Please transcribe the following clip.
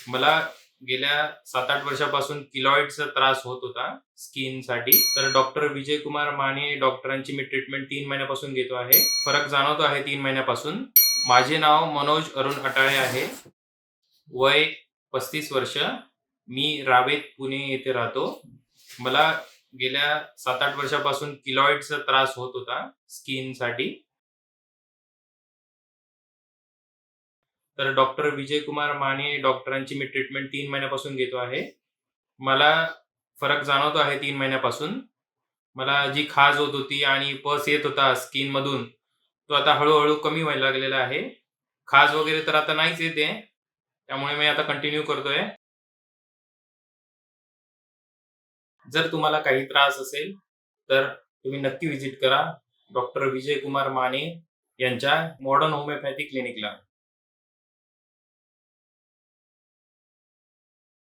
मला गेल्या 7-8 वर्षापासून किलॉइडचा त्रास होत होता स्किनसाठी. तर डॉक्टर विजय कुमार माने डॉक्टरांची मी ट्रीटमेंट 3 महिन्यापासून घेतो आहे. फरक जाणवतो आहे 3 महिन्यापासून. माझे नाव मनोज अरुण अटाळे आहे. वय 35 वर्ष. मी रावेत, पुणे येथे राहतो. मला गेल्या 7-8 वर्षापासून किलॉइडचा त्रास होत होता स्किनसाठी. तर डॉक्टर विजय कुमार माने डॉक्टरांची मी ट्रीटमेंट 3 महिन्यापासून घेतो आहे. मला फरक जाणवतो आहे 3 महिन्यापासून. मला जी खाज होत होती आणि पस येत होता स्किनमधून, तो आता हळू-हळू कमी व्हायला लागलेला आहे. खाज वगैरे तर आता नाहीच येत आहे. त्यामुळे मी आता कंटिन्यू करतोय. जर तुम्हाला काही त्रास असेल, तर तुम्ही नक्की व्हिजिट करा डॉक्टर विजय कुमार माने यांच्या मॉडर्न होमिओपॅथी क्लिनिकला.